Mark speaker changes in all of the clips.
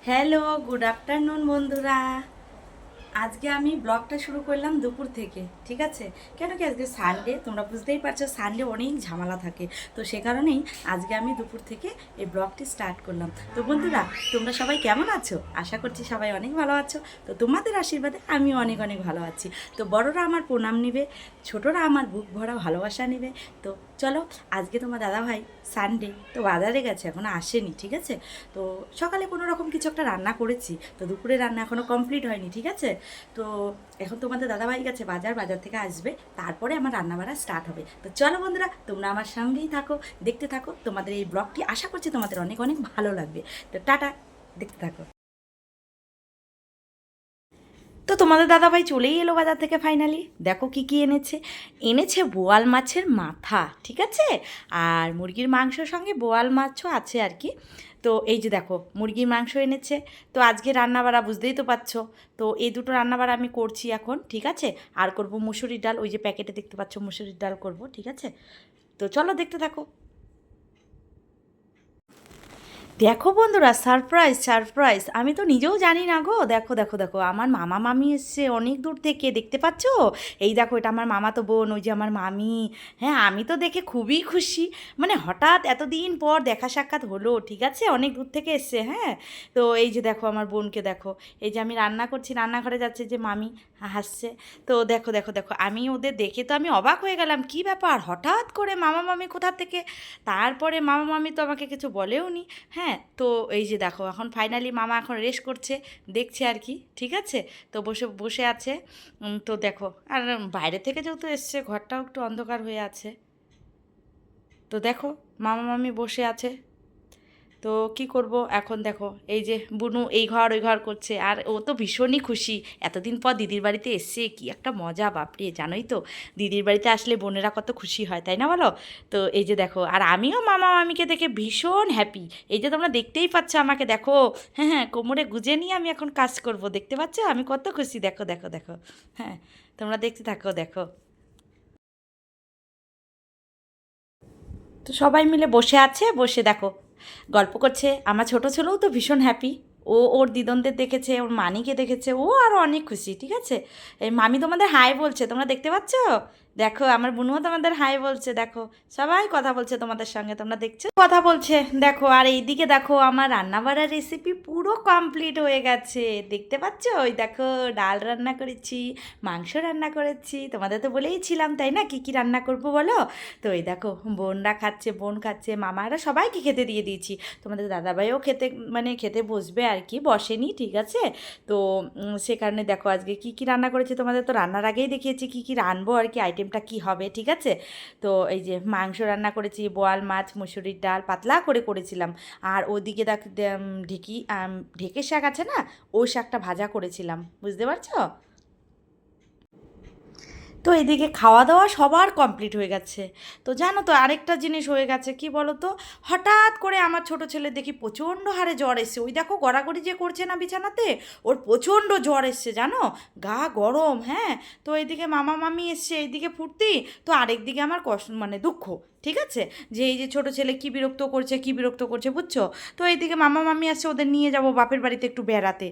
Speaker 1: Hello, good afternoon বন্ধুরা। আজকে আমি ব্লগটা শুরু করলাম দুপুর থেকে, ঠিক আছে? কেন কি আজকে সানডে, তোমরা বুঝতেই পারছো সানডে অনেক ঝামেলা থাকে। তো সে কারণেই আজকে আমি দুপুর থেকে এই ব্লগটি স্টার্ট করলাম। তো বন্ধুরা, তোমরা সবাই কেমন আছো? আশা করছি সবাই অনেক ভালো আছো। তো তোমাদের আশীর্বাদে আমি অনেক অনেক ভালো আছি। তো বড়রা আমার প্রণাম নিবে, ছোটরা আমার বুক ভরা ভালোবাসা নিবে। তো চলো, আজকে তোমার দাদাভাই সানডে তো বাজারে গেছে, এখনও আসেনি, ঠিক আছে? তো সকালে কোনো রকম কিছু একটা রান্না করেছি, তো দুপুরে রান্না এখনও কমপ্লিট হয়নি, ঠিক আছে? তো এখন তোমাদের দাদাভাই গেছে বাজার থেকে আসবে, তারপরে আমার রান্নাবাড়া স্টার্ট হবে। তো চলো বন্ধুরা, তোমরা আমার সঙ্গেই থাকো, দেখতে থাকো তোমাদের এই ব্লগটি। আশা করছি তোমাদের অনেক অনেক ভালো লাগবে। তো টাটা, দেখতে থাকো। তো তোমাদের দাদাভাই চলেই এলো বাজার থেকে ফাইনালি। দেখো কি কি এনেছে। এনেছে বোয়াল মাছের মাথা, ঠিক আছে? আর মুরগির মাংসর সঙ্গে বোয়াল মাছও আছে আর কি। তো এই যে দেখো মুরগির মাংস এনেছে। তো আজকে রান্নাবাড়া বুঝতেই তো পারছো। তো এই দুটো রান্নাবাড়া আমি করছি এখন, ঠিক আছে? আর করব মুসুরির ডাল, ওই যে প্যাকেটে দেখতে পাচ্ছ মুসুরির ডাল করব, ঠিক আছে? তো চলো দেখতে থাকো। দেখো বন্ধুরা, সারপ্রাইজ সারপ্রাইজ, আমি তো নিজেও জানি না গো। দেখো দেখো দেখো, আমার মামা মামি এসছে অনেক দূর থেকে, দেখতে পাচ্ছো? এই দেখো, এটা আমার মামা তো বোন, ওই যে আমার মামি। হ্যাঁ, আমি তো দেখে খুবই খুশি। মানে হঠাৎ এতদিন পর দেখা সাক্ষাৎ হলো, ঠিক আছে? অনেক দূর থেকে এসছে। হ্যাঁ, তো এই যে দেখো আমার বোনকে দেখো। এই যে আমি রান্না করছি, রান্নাঘরে যাচ্ছে যে মামি, হাসছে। তো দেখো দেখো দেখো, আমি ওদের দেখে তো আমি অবাক হয়ে গেলাম, কি ব্যাপার হঠাৎ করে মামা মামি কোথা থেকে। তারপরে মামা মামি তো আমাকে কিছু বলেও নি। হ্যাঁ, তো এই যে দেখো এখন ফাইনালি মামা এখন রেস্ট করছে, দেখছে আর কি, ঠিক আছে? তো বসে বসে আছে। তো দেখো, আর বাইরে থেকে যেহেতু এসছে, ঘরটাও একটু অন্ধকার হয়ে আছে। তো দেখো মামা মামি বসে আছে। তো কি করব এখন, দেখো এই যে বুনু এই ঘর ওই ঘর করছে, আর ও তো ভীষণই খুশি। এতদিন পর দিদির বাড়িতে এসছে, কি একটা মজা বাপরে, জানোই তো দিদির বাড়িতে আসলে বোনেরা কত খুশি হয়, তাই না বলো? তো এই যে দেখো, আর আমিও মামা মামিকে দেখে ভীষণ হ্যাপি। এই যে তোমরা দেখতেই পাচ্ছ আমাকে, দেখো। হ্যাঁ হ্যাঁ, কোমরে গুজে নিয়ে আমি এখন কাজ করব, দেখতে পাচ্ছ আমি কত খুশি, দেখো দেখো দেখো। হ্যাঁ, তোমরা দেখতে থাকো, দেখো। তো সবাই মিলে বসে আছে, বসে দেখো গল্প করছে। আমার ছোট ছেলেও তো ভীষণ হ্যাপি। ও ওর দিদনদের দেখেছে, ওর মানিকে দেখেছে, ও আরও অনেক খুশি, ঠিক আছে? এই মামি তোমাদের হাই বলছে, তোমরা দেখতে পাচ্ছ? দেখো আমার বুনুও তোমাদের হাই বলছে, দেখো। সবাই কথা বলছে তোমাদের সঙ্গে, তোমরা দেখছো কথা বলছে। দেখো, আর এইদিকে দেখো আমার রান্নাবাড়ার রেসিপি পুরো কমপ্লিট হয়ে গেছে, দেখতে পাচ্ছ? ওই দেখো, ডাল রান্না করেছি, মাংস রান্না করেছি, তোমাদের তো বলেইছিলাম তাই না কী কী রান্না করবো বলো। তো এই দেখো বোনরা খাচ্ছে, বোন খাচ্ছে, মামারা সবাইকে খেতে দিয়ে দিয়েছি। তোমাদের দাদাভাইও খেতে, মানে খেতে বসবে আর কি, বসেনি, ঠিক আছে? তো সে কারণে দেখো আজকে কী কী রান্না করেছি, তোমাদের তো রান্নার আগেই দেখিয়েছি কী কী রানবো আর কি, আইটেমটা কী হবে, ঠিক আছে? তো এই যে মাংস রান্না করেছি, বোয়াল মাছ, মুসুরির ডাল পাতলা করে করেছিলাম। আর ওদিকে দেখ ঢেকি ঢেকে শাক আছে না, ওই শাকটা ভাজা করেছিলাম, বুঝতে পারছো? তো এদিকে খাওয়া দাওয়া সবার কমপ্লিট হয়ে গেছে। তো জানো তো আরেকটা জিনিস হয়ে গেছে, কি বলো তো? হঠাৎ করে আমার ছোট ছেলে দেখি প্রচণ্ড হারে জ্বর এসছে। ওই দেখো গড়াগড়ি যে করছে না বিছানাতে, ওর প্রচণ্ড জ্বর এসছে, জানো? গা গরম, হ্যাঁ। তো এইদিকে মামা মামি এসছে, এইদিকে ফুর্তি, তো আরেকদিকে আমার কষ্ট, মানে দুঃখ, ঠিক আছে? যে এই যে ছোটো ছেলে কী বিরক্ত করছে, কী বিরক্ত করছে, বুঝছো? তো এইদিকে মামা মামি আসছে, ওদের নিয়ে যাব বাপের বাড়িতে একটু বেড়াতে।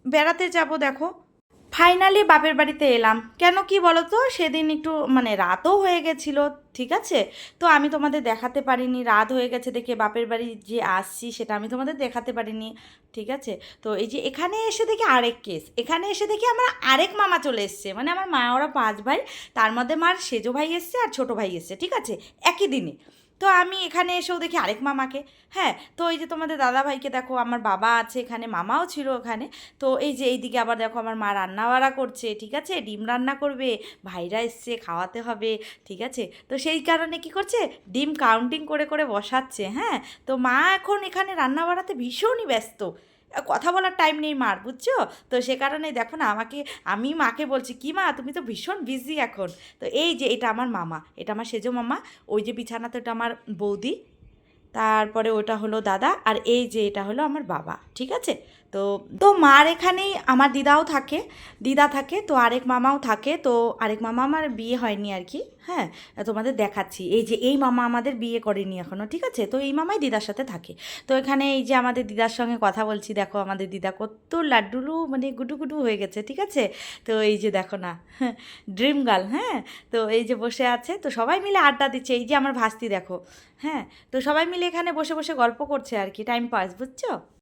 Speaker 1: বেড়াতে যাব দেখো। ফাইনালি বাপের বাড়িতে এলাম, কেন কি বলো তো, সেদিন একটু মানে রাতও হয়ে গেছিলো, ঠিক আছে? তো আমি তোমাদের দেখাতে পারিনি, রাত হয়ে গেছে দেখে বাপের বাড়ি যে আসছি সেটা আমি তোমাদের দেখাতে পারিনি, ঠিক আছে? তো এই যে এখানে এসে দেখি আরেক কেস, এখানে এসে দেখি আমার আরেক মামা চলে এসছে, মানে আমার মা ওরা 5 ভাই, তার মধ্যে মার সেজো ভাই এসছে আর ছোটো ভাই এসছে, ঠিক আছে? একই দিনে। তো আমি এখানে এসেও দেখি আরেক মামাকে। হ্যাঁ, তো এই যে তোমাদের দাদা ভাইকে দেখো, আমার বাবা আছে এখানে, মামাও ছিল ওখানে। তো এই যে এইদিকে আবার দেখো আমার মা রান্নাবাড়া করছে, ঠিক আছে? ডিম রান্না করবে, ভাইরা এসছে খাওয়াতে হবে, ঠিক আছে? তো সেই কারণে কি করছে, ডিম কাউন্টিং করে করে বসাচ্ছে। হ্যাঁ, তো মা এখন এখানে রান্না বাড়াতে ভীষণই ব্যস্ত, কথা বলার টাইম নেই মার, বুঝছো? তো সে কারণে দেখো না আমাকে, আমি মাকে বলছি কি মা তুমি তো ভীষণ বিজি এখন। তো এই যে এটা আমার মামা, এটা আমার সেজো মামা। ওই যে বিছানাতে ওটা আমার বৌদি, তারপরে ওটা হলো দাদা, আর এই যে এটা হলো আমার বাবা, ঠিক আছে? তো তো মার এখানেই আমার দিদাও থাকে, দিদা থাকে, তো আরেক মামাও থাকে। তো আরেক মামা আমার বিয়ে হয়নি আর কি। হ্যাঁ, তোমাদের দেখাচ্ছি। এই যে এই মামা আমাদের বিয়ে করেনি এখনও, ঠিক আছে? তো এই মামাই দিদার সাথে থাকে। তো এখানে এই যে আমাদের দিদার সঙ্গে কথা বলছি, দেখো আমাদের দিদা কত লাড্ডুলু মানে গুডু গুডু হয়ে গেছে, ঠিক আছে? তো এই যে দেখো না, ড্রিম গার্ল, হ্যাঁ? তো এই যে বসে আছে, তো সবাই মিলে আড্ডা দিচ্ছে। এই যে আমার ভাস্তি দেখো, হ্যাঁ? তো সবাই মিলে এখানে বসে বসে গল্প করছে আর কি, টাইম পাস, বুঝছো?